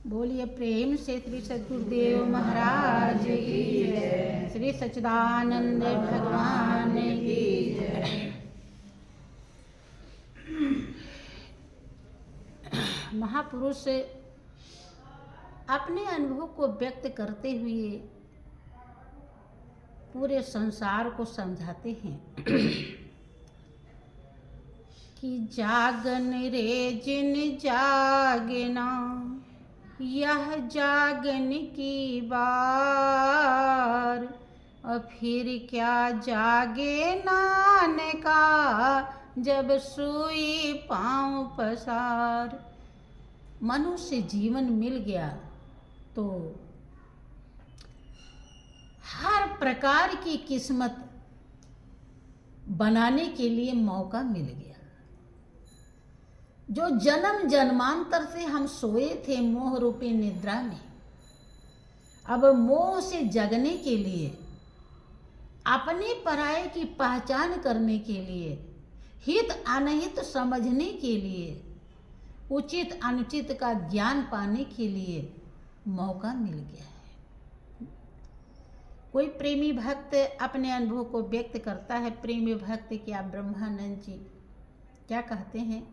बोलिए प्रेम से श्री सद्गुरुदेव महाराज की जय, श्री सच्चिदानंद भगवान की जय। महापुरुष अपने अनुभव को व्यक्त करते हुए पूरे संसार को समझाते हैं कि जागन रे जिन जागना, यह जागन की बार, और फिर क्या जागे नानका, जब सुई पाँव पसार। मनुष्य जीवन मिल गया तो हर प्रकार की किस्मत बनाने के लिए मौका मिल गया। जो जन्म जन्मांतर से हम सोए थे मोह रूपी निद्रा में, अब मोह से जगने के लिए, अपने पराये की पहचान करने के लिए, हित अनहित समझने के लिए, उचित अनुचित का ज्ञान पाने के लिए मौका मिल गया है। कोई प्रेमी भक्त अपने अनुभव को व्यक्त करता है। प्रेमी भक्त क्या ब्रह्मानंद जी क्या कहते हैं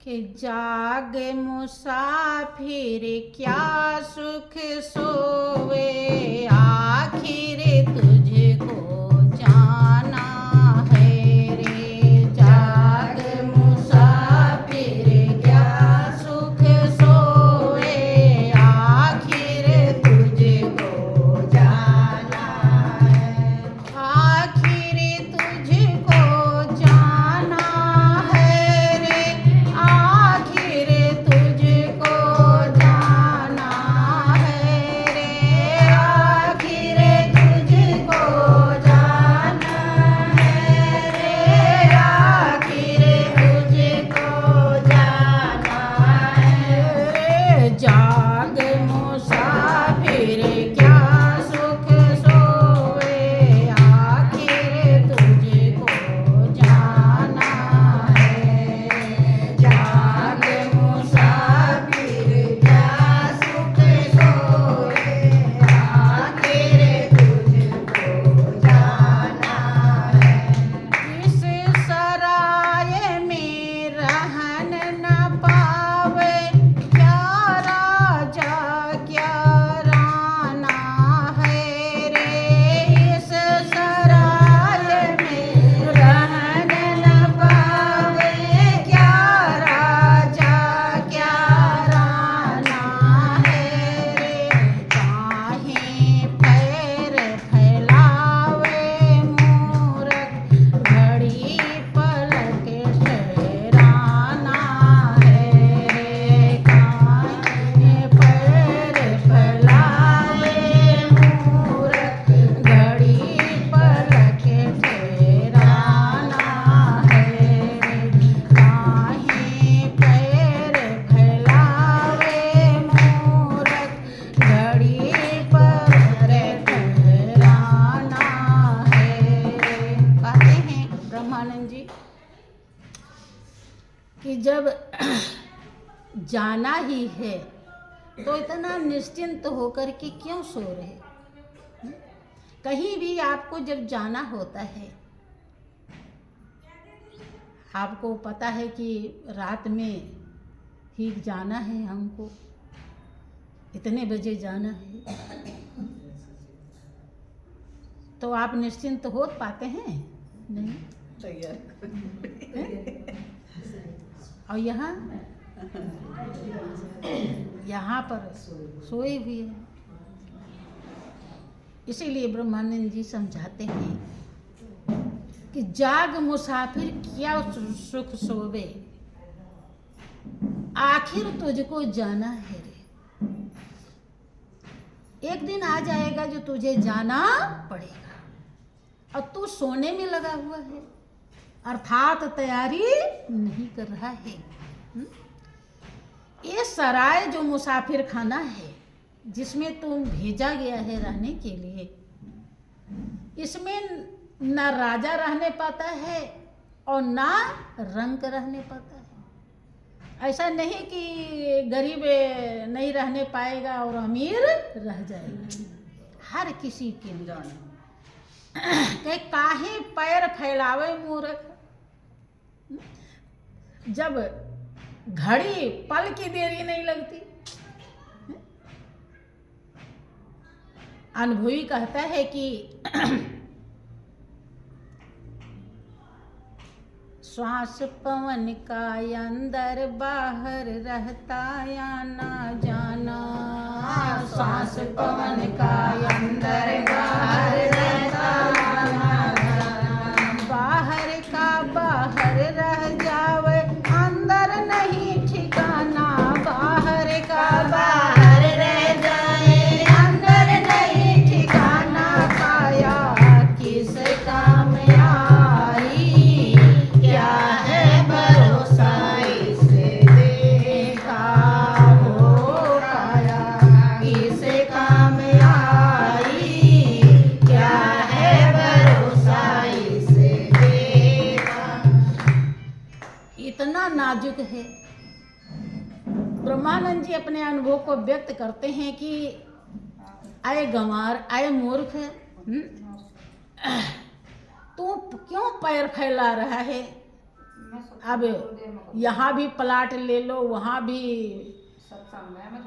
कि जाग मुसाफिर क्या सुख सोवे, आखिर तुझको जाना है रे। जाग मुसाफिर क्या सुख सोवे, आखिर तुझको जाना है। आखिर तुझको जाना है रे, आखिर तुझको जाना है रे, आखिर तुझको जाना है रे, आखिर तुझको जाना है रे। जाग मुसाफिर क्या सुख सोवे, आखिर तुझको जाना है। जाग मुसाफिर क्या सुख सोवे, आखिर तुझको जाना है। इस सराय में रहन न पावे, क्या राजा क्या राना है रे। इस सराय में रहन न पावे, क्या राजा क्या राना है रे। काहे पैर फैलावे मूरख, घड़ी पलक ठहराना है रे। काहे पैर फैलावे मूरख, घड़ी पलक ठहराना है रे। काहे पैर फैलावे मूरख, घड़ी पलक ठहराना है रे। कहते हैं ब्रह्मानंद जी कि जब जाना ही है तो इतना निश्चिंत होकर के क्यों सो रहे। कहीं भी आपको जब जाना होता है, आपको पता है कि रात में ही जाना है, हमको इतने बजे जाना है, तो आप निश्चिंत हो पाते हैं नहीं। और यहाँ पर सोए हुए हैं। इसीलिए ब्रह्मानंद जी समझाते हैं कि जाग मुसाफिर क्या सुख सोवे, आखिर तुझको जाना है रे। एक दिन आ जाएगा जो तुझे जाना पड़ेगा, और तू सोने में लगा हुआ है, अर्थात तैयारी नहीं कर रहा है। ये सराय जो मुसाफिर खाना है, जिसमें तुम भेजा गया है रहने के लिए, इसमें न राजा रहने पाता है और ना रंक रहने पाता है। ऐसा नहीं कि गरीब नहीं रहने पाएगा और अमीर रह जाएगा। हर किसी के लिए काहे पैर फैलावे मूर्ख, जब घड़ी पल की देरी नहीं लगती। अनुभवी कहता है कि श्वास पवन का अंदर बाहर रहता या ना जाना, श्वास पवन का अंदर बाहर रहता या ना जाना, बाहर का बाहर रह जावे अंदर नहीं ठिकाना, बाहर का बाहर रह जाए अंदर नहीं ठिकाना, काया किस काम आई, क्या है भरोसा इसे देखा हो, काया किस काम आई, क्या है भरोसा इसे देखा। इतना नाजुक है। ब्रह्मानंद जी अपने अनुभव को व्यक्त करते हैं कि आए गंवार, आए मूर्ख, तू क्यों पैर फैला रहा है? अब यहाँ भी प्लाट ले लो, वहाँ भी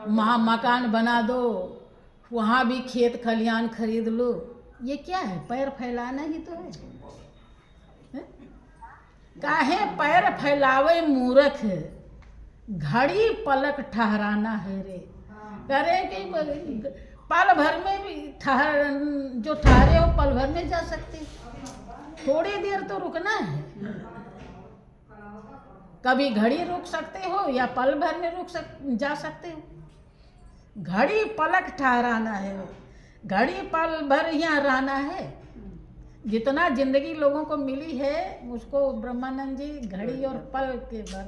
मकान बना दो, वहाँ भी खेत खलियान खरीद लो, ये क्या है? पैर फैलाना ही तो है। काहे पैर फैलावे मूर्ख, घड़ी पलक ठहराना है रे। करे कि पल भर में भी जो ठहरे हो पल भर में जा सकते, थोड़ी देर तो रुकना है। कभी घड़ी रुक सकते हो या पल भर में जा सकते हो। घड़ी पलक ठहराना है, घड़ी पल भर यहाँ रहना है। जितना जिंदगी लोगों को मिली है उसको ब्रह्मानंद जी घड़ी और पल के भर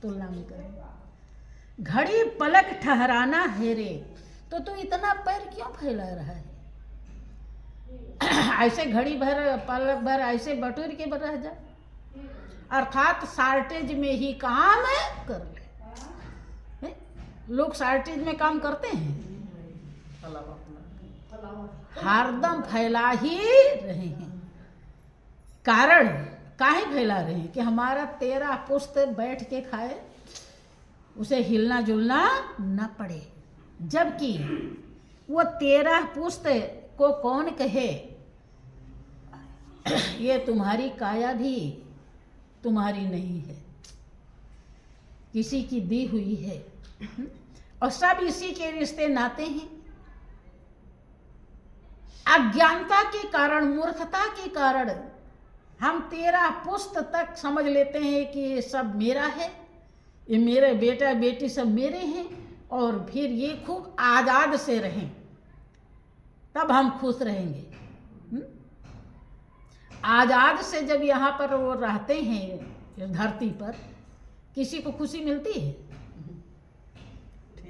तुलना में करें। घड़ी पलक ठहराना है रे, तो तू इतना पैर क्यों फैला रहा है? ऐसे घड़ी भर पल भर ऐसे बटोर के रह जा, अर्थात शार्टेज में ही काम कर ले। लोग शार्टेज में काम करते हैं, हरदम फैला ही रहे हैं। कारण काहे फैला रहे हैं कि हमारा 13 पुश्त बैठ के खाए, उसे हिलना जुलना न पड़े। जबकि वो 13 पुश्त को कौन कहे, ये तुम्हारी काया भी तुम्हारी नहीं है, किसी की दी हुई है, और सब इसी के रिश्ते नाते हैं। अज्ञानता के कारण, मूर्खता के कारण हम 13 पुश्त तक समझ लेते हैं कि ये सब मेरा है, ये मेरे बेटा बेटी सब मेरे हैं, और फिर ये खूब आज़ाद से रहें, तब हम खुश रहेंगे। आज़ाद से जब यहाँ पर वो रहते हैं इस धरती पर, किसी को खुशी मिलती है?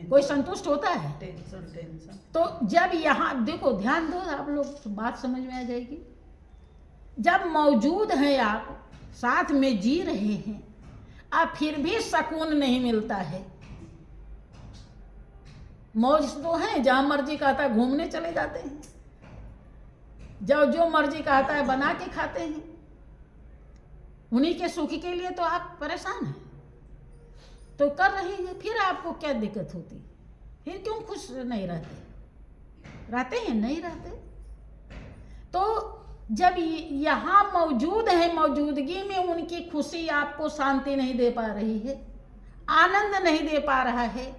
कोई संतुष्ट होता है? टेंशन। तो जब यहाँ देखो, ध्यान दो, आप लोग बात समझ में आ जाएगी। जब मौजूद हैं, आप साथ में जी रहे हैं, अब फिर भी सुकून नहीं मिलता है। मौज तो है, जहाँ मर्जी कहता है घूमने चले जाते हैं, जब जो मर्जी कहता है बना के खाते हैं, उन्हीं के सुख के लिए तो आप परेशान हैं, तो कर रहे हैं। फिर आपको क्या दिक्कत होती? फिर क्यों खुश नहीं रहते? रहते हैं, नहीं रहते। तो जब यहाँ मौजूद है, मौजूदगी में उनकी खुशी आपको शांति नहीं दे पा रही है, आनंद नहीं दे पा रहा है,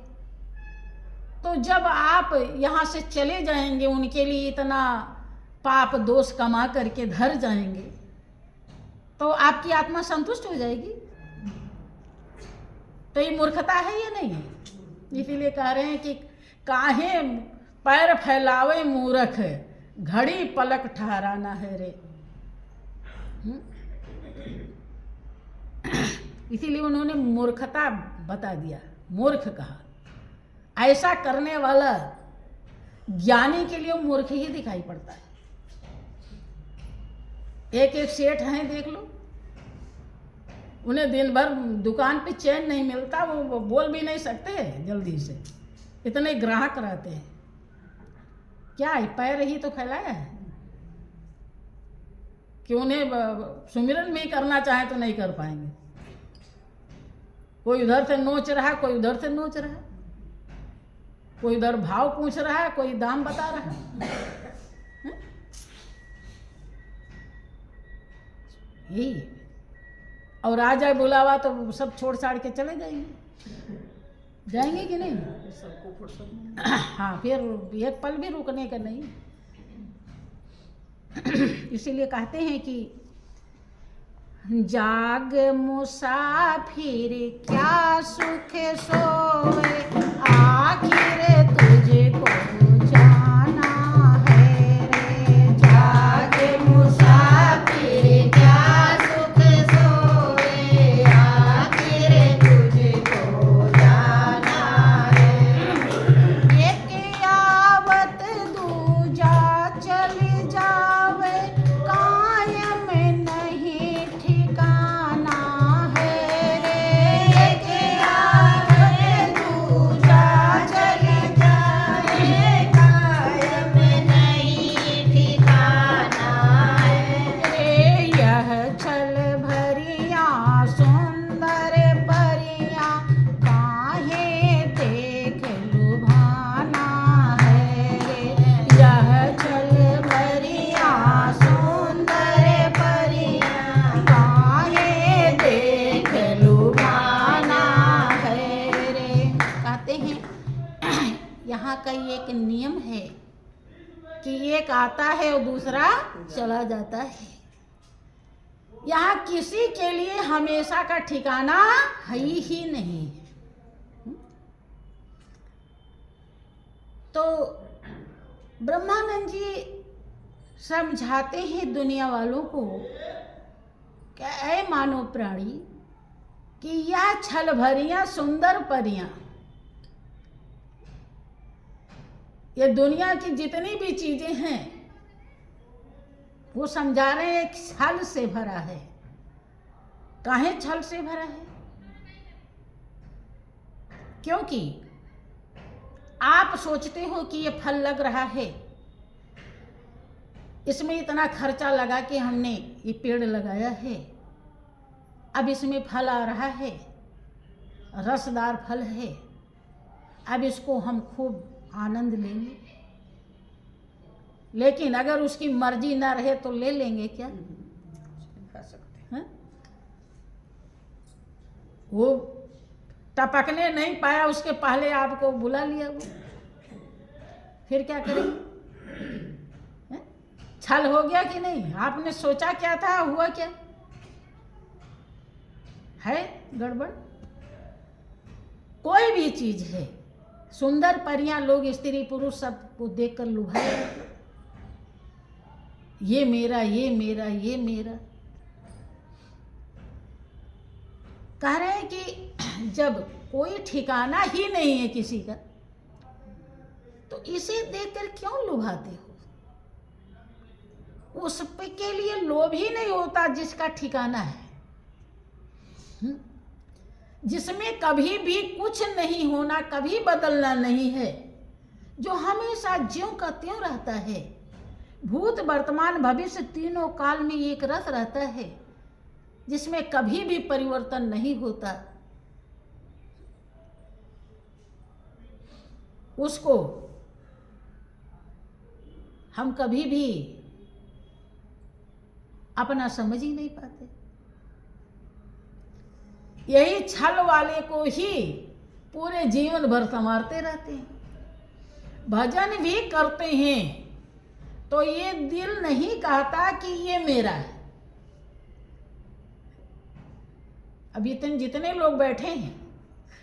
तो जब आप यहाँ से चले जाएंगे, उनके लिए इतना पाप दोष कमा करके धर जाएंगे, तो आपकी आत्मा संतुष्ट हो जाएगी? तो ये मूर्खता है या नहीं है? इसीलिए कह रहे हैं कि काहे पैर फैलावे मूर्ख, घड़ी पलक ठहराना है रे। इसीलिए उन्होंने मूर्खता बता दिया, मूर्ख कहा। ऐसा करने वाला ज्ञानी के लिए मूर्ख ही दिखाई पड़ता है। एक एक सेठ हैं, देख लो, उन्हें दिन भर दुकान पे चैन नहीं मिलता, वो बोल भी नहीं सकते जल्दी से, इतने ग्राहक रहते हैं। क्या है, पैर ही तो फैलाया है कि उन्हें सुमिरन भी करना चाहे तो नहीं कर पाएंगे। कोई उधर से नोच रहा है, कोई उधर से नोच रहा है, कोई उधर भाव पूछ रहा है, कोई दाम बता रहा है। यही है। और आ जाए बुलावा तो सब छोड़ छाड़ के चले जाएंगे कि नहीं? हाँ, फिर एक पल भी रुकने का नहीं। इसीलिए कहते हैं कि जाग मुसाफिर क्या सुख सोए, आखिर तुझको जाना है रे। जाग मुसाफिर क्या सुख सोए, आखिर तुझको जाना है। एक आवत दूजा चल जावे, कायम नहीं ठिकाना है रे। एक आवत दूजा चल जावे, कायम नहीं ठिकाना है रे। यह छल भरिया सुंदर परिया, काहे देख लुभाना है रे। यह छल भरिया सुंदर परिया, काहे देख लुभाना है रे। कहते हैं यहाँ का एक नियम है कि एक आता है और दूसरा चला जाता है। यहाँ किसी के लिए हमेशा का ठिकाना है ही नहीं। तो ब्रह्मानंद जी समझाते हैं दुनिया वालों को कि ऐ मानव प्राणी, कि यह छल भरियां सुंदर परियां, ये दुनिया की जितनी भी चीजें हैं वो समझा रहे हैं छल से भरा है। काहे छल से भरा है? क्योंकि आप सोचते हो कि ये फल लग रहा है, इसमें इतना खर्चा लगा के हमने ये पेड़ लगाया है, अब इसमें फल आ रहा है, रसदार फल है, अब इसको हम खूब आनंद लेंगे। लेकिन अगर उसकी मर्जी ना रहे तो ले लेंगे क्या? खा सकते हैं। वो टपकने नहीं पाया, उसके पहले आपको बुला लिया, वो फिर क्या करेंगे? छल हो गया कि नहीं? आपने सोचा क्या था, हुआ क्या है? गड़बड़। कोई भी चीज है, सुंदर परियां, लोग स्त्री पुरुष सबको देखकर लुभाए, ये मेरा, ये मेरा, ये मेरा। कह रहे हैं कि जब कोई ठिकाना ही नहीं है किसी का, तो इसे देखकर क्यों लुभाते हो? उस के लिए लोभ ही नहीं होता जिसका ठिकाना है, जिसमें कभी भी कुछ नहीं होना, कभी बदलना नहीं है, जो हमेशा ज्यों का त्यों रहता है, भूत वर्तमान भविष्य तीनों काल में एक रस रहता है, जिसमें कभी भी परिवर्तन नहीं होता। उसको हम कभी भी अपना समझ ही नहीं पाते। यही छल वाले को ही पूरे जीवन भर संवारते रहते हैं। भजन भी करते हैं तो ये दिल नहीं कहता कि ये मेरा है। अब जितने लोग बैठे हैं,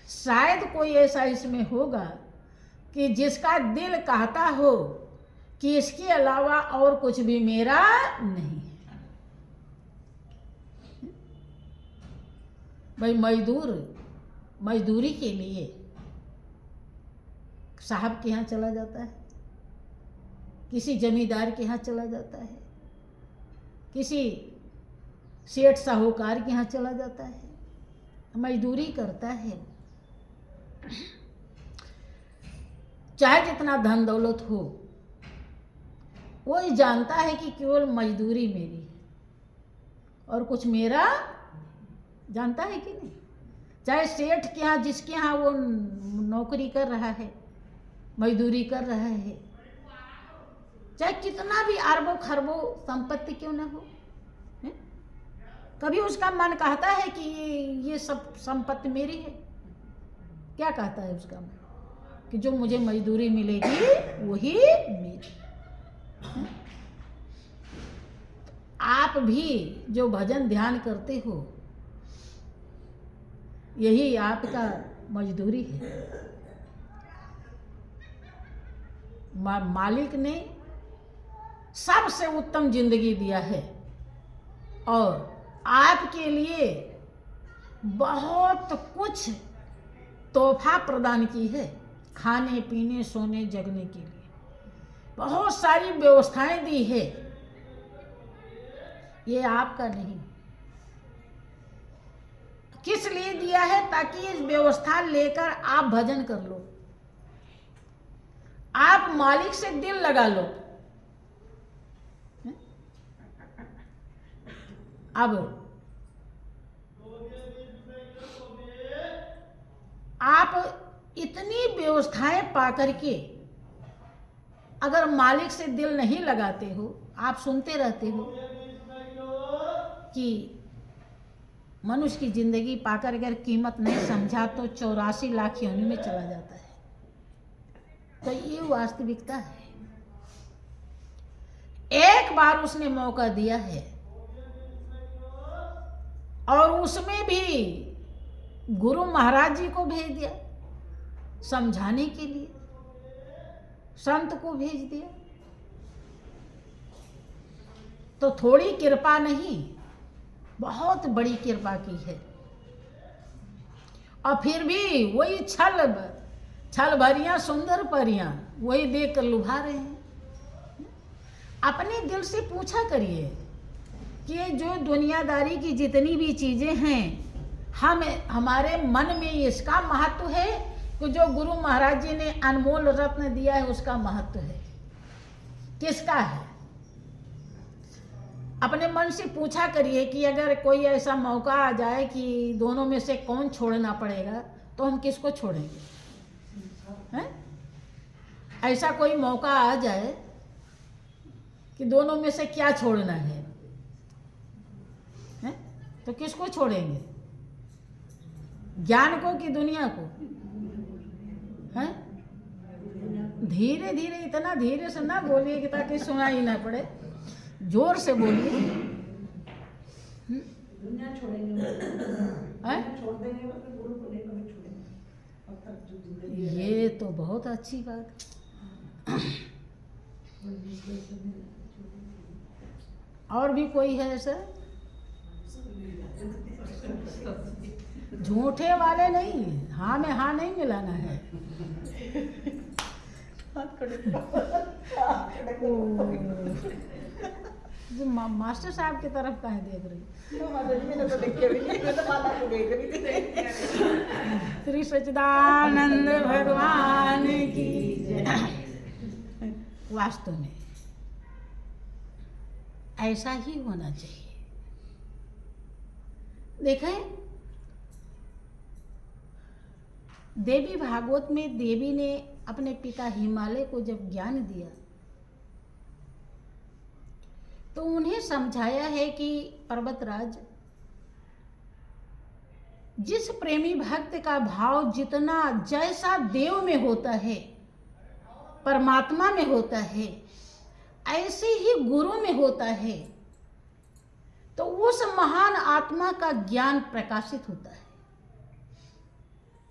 शायद कोई ऐसा इसमें होगा कि जिसका दिल कहता हो कि इसके अलावा और कुछ भी मेरा नहीं है। भाई मजदूरी के लिए साहब के यहाँ चला जाता है, किसी जमींदार के यहाँ चला जाता है, किसी सेठ साहूकार के यहाँ चला जाता है, मजदूरी करता है, चाहे जितना धन दौलत हो, वो ही जानता है कि केवल मजदूरी मेरी है और कुछ मेरा जानता है कि नहीं। चाहे सेठ के यहाँ, जिसके यहाँ वो नौकरी कर रहा है, मजदूरी कर रहा है, चाहे कितना भी अरबों खरबों संपत्ति क्यों ना हो, है? कभी उसका मन कहता है कि ये सब संपत्ति मेरी है? क्या कहता है उसका मन? कि जो मुझे मजदूरी मिलेगी वही मेरी। आप भी जो भजन ध्यान करते हो, यही आपका मजदूरी है। मालिक ने सबसे उत्तम जिंदगी दिया है और आपके लिए बहुत कुछ तोहफा प्रदान की है, खाने पीने सोने जगने के लिए बहुत सारी व्यवस्थाएं दी है। ये आपका नहीं, किस लिए दिया है? ताकि इस व्यवस्था लेकर आप भजन कर लो, आप मालिक से दिल लगा लो। अब आप इतनी व्यवस्थाएं पा करके अगर मालिक से दिल नहीं लगाते हो, आप सुनते रहते हो कि मनुष्य की जिंदगी पाकर अगर कीमत नहीं समझा तो 84 लाख योनि में चला जाता है। तो ये वास्तविकता है। एक बार उसने मौका दिया है और उसमें भी गुरु महाराज जी को भेज दिया समझाने के लिए, संत को भेज दिया। तो थोड़ी कृपा नहीं, बहुत बड़ी कृपा की है। और फिर भी वही छल भरियां सुंदर परियां वही देख कर लुभा रहे हैं। अपने दिल से पूछा करिए कि ये जो दुनियादारी की जितनी भी चीजें हैं, हमारे मन में इसका महत्व है कि जो गुरु महाराज जी ने अनमोल रत्न दिया है उसका महत्व है? किसका है? अपने मन से पूछा करिए कि अगर कोई ऐसा मौका आ जाए कि दोनों में से कौन छोड़ना पड़ेगा तो हम किसको छोड़ेंगे? हैं? ऐसा कोई मौका आ जाए कि दोनों में से क्या छोड़ना है, हैं? तो किसको छोड़ेंगे? ज्ञान को कि दुनिया को? हैं? धीरे धीरे, इतना धीरे से ना बोलिए कि ताकि सुनाई ना पड़े, जोर से बोलिए। दुनिया छोड़ेंगे, छोड़ देंगे, मतलब गुरु को नहीं कभी छोड़ेंगे। अब तक जो जिंदगी है, ये तो बहुत अच्छी बात। और भी कोई है ऐसा? झूठे वाले नहीं, हाँ में हाँ नहीं मिलाना है। जो मास्टर साहब की तरफ कहाँ देख रही? श्री सच्चिदानंद भगवान की जय। वास्तव में ऐसा ही होना चाहिए। देखें, देवी भागवत में देवी ने अपने पिता हिमालय को जब ज्ञान दिया तो उन्हें समझाया है कि पर्वतराज, जिस प्रेमी भक्त का भाव जितना जैसा देव में होता है, परमात्मा में होता है, ऐसे ही गुरु में होता है, तो उस महान आत्मा का ज्ञान प्रकाशित होता है।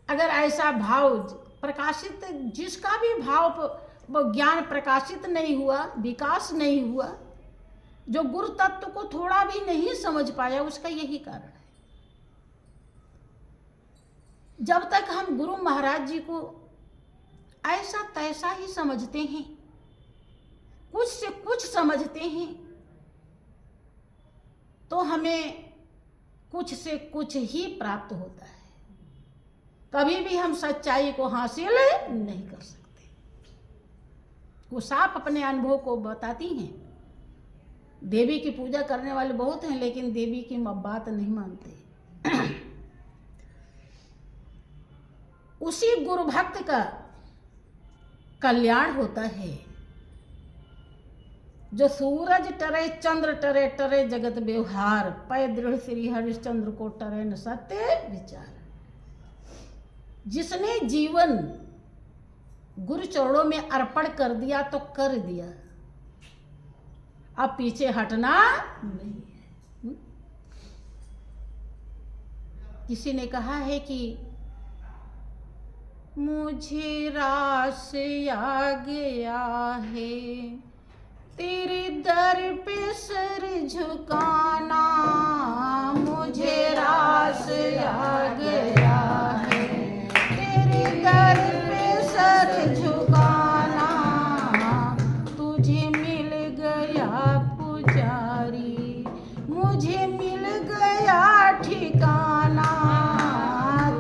अगर ऐसा भाव प्रकाशित, जिसका भी भाव ज्ञान प्रकाशित नहीं हुआ, विकास नहीं हुआ, जो गुरु तत्व को थोड़ा भी नहीं समझ पाया, उसका यही कारण है। जब तक हम गुरु महाराज जी को ऐसा तैसा ही समझते हैं, कुछ से कुछ समझते हैं, तो हमें कुछ से कुछ ही प्राप्त होता है। कभी भी हम सच्चाई को हासिल नहीं कर सकते। वो साफ अपने अनुभव को बताती हैं। देवी की पूजा करने वाले बहुत हैं, लेकिन देवी की बात नहीं मानते। उसी गुरु भक्त का कल्याण होता है। जो सूरज टरे चंद्र टरे टरे जगत व्यवहार, पै दृढ़ श्री हरिश्चंद्र को टरे न सत्य विचार। जिसने जीवन गुरु चरणों में अर्पण कर दिया तो कर दिया, अब पीछे हटना नहीं है। किसी ने कहा है कि मुझे रास आ गया है तेरे दर पे सर झुकाना, मुझे रास आ गया है तेरे दर पे सर झुकाना। तुझे मिल गया पुजारी, मुझे मिल गया ठिकाना,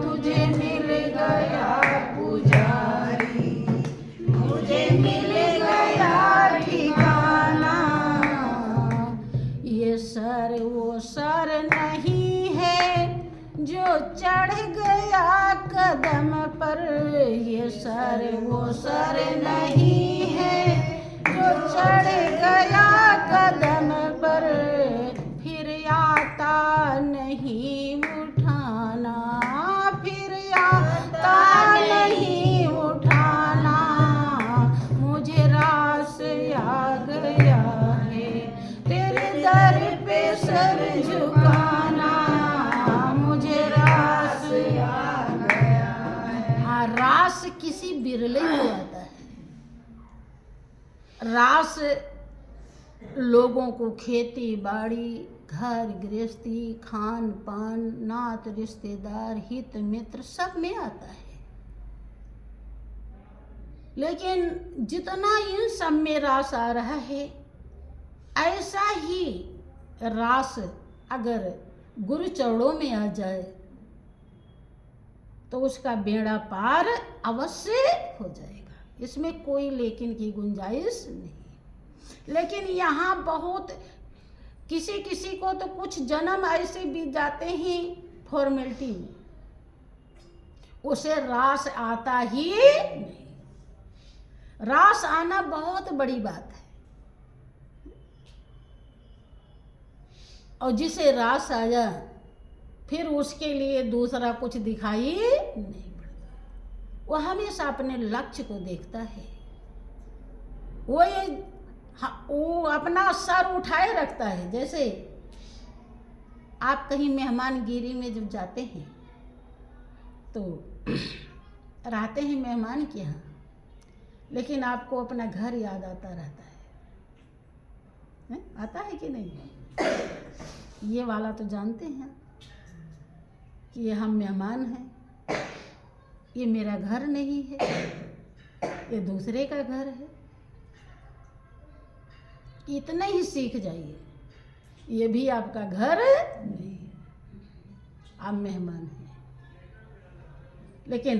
तुझे मिल गया पुजारी, मुझे मिल गया ठिकाना। ये सर वो सर नहीं है जो चढ़ गया कदम पर, ये सर वो सर नहीं है जो चढ़ गया कदम पर, फिर आता नहीं उठाना, फिर आता नहीं उठाना। मुझे रास आ गया है तेरे दर पे सर झुकाना, मुझे रास आ गया है। हाँ, रास किसी बिरले को आता है। रास लोगों को खेती बाड़ी, घर गृहस्थी, खान पान, नात रिश्तेदार, हित मित्र सब में आता है। लेकिन जितना इन सब में रास आ रहा है, ऐसा ही रास अगर गुरु चरणों में आ जाए तो उसका बेड़ा पार अवश्य हो जाएगा। इसमें कोई लेकिन की गुंजाइश नहीं। लेकिन यहाँ बहुत किसी किसी को तो कुछ जन्म ऐसे बीत जाते हैं फॉर्मेलिटी में, उसे रास आता ही नहीं। रास आना बहुत बड़ी बात है। और जिसे रास आया फिर उसके लिए दूसरा कुछ दिखाई नहीं पड़ता। वो हमेशा अपने लक्ष्य को देखता है। वो अपना सर उठाए रखता है। जैसे आप कहीं मेहमानगिरी में जब जाते हैं तो रहते हैं मेहमान के यहाँ, लेकिन आपको अपना घर याद आता रहता है? आता है कि नहीं? ये वाला तो जानते हैं कि ये हम मेहमान हैं, ये मेरा घर नहीं है, ये दूसरे का घर है। इतना ही सीख जाइए, ये भी आपका घर नहीं है, आप मेहमान हैं। लेकिन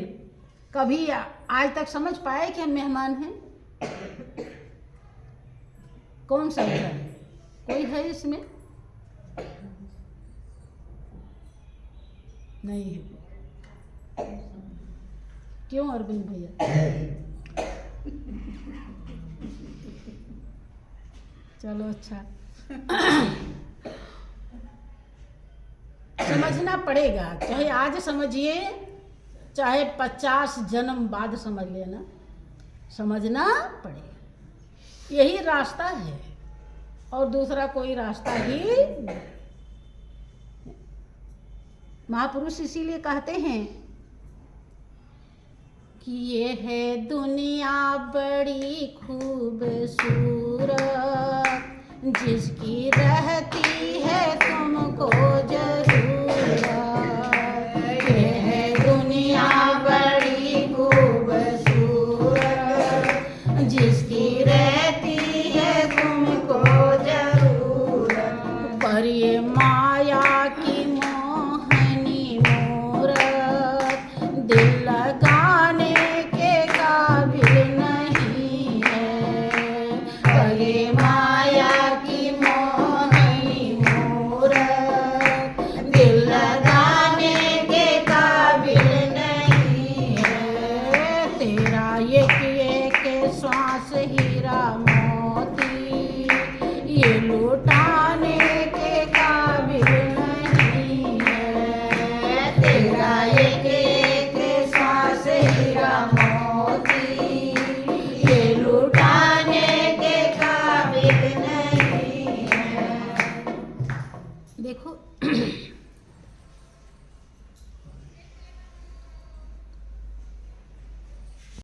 कभी आज तक समझ पाए कि हम मेहमान हैं? कौन समझा है? कोई है इसमें? नहीं है। क्यों अरविंद भैया? चलो अच्छा। समझना पड़ेगा, चाहे आज समझिए चाहे 50 जन्म बाद समझ लेना, समझना पड़ेगा। यही रास्ता है और दूसरा कोई रास्ता ही नहीं। महापुरुष इसीलिए कहते हैं कि ये है दुनिया बड़ी खूबसूरत, जिसकी रहती है तुमको जरूरत। ये है दुनिया बड़ी खूबसूरत, जिसकी रहती है तुमको जरूरत। पर ये माया की मोहनी मूरत ये लोटा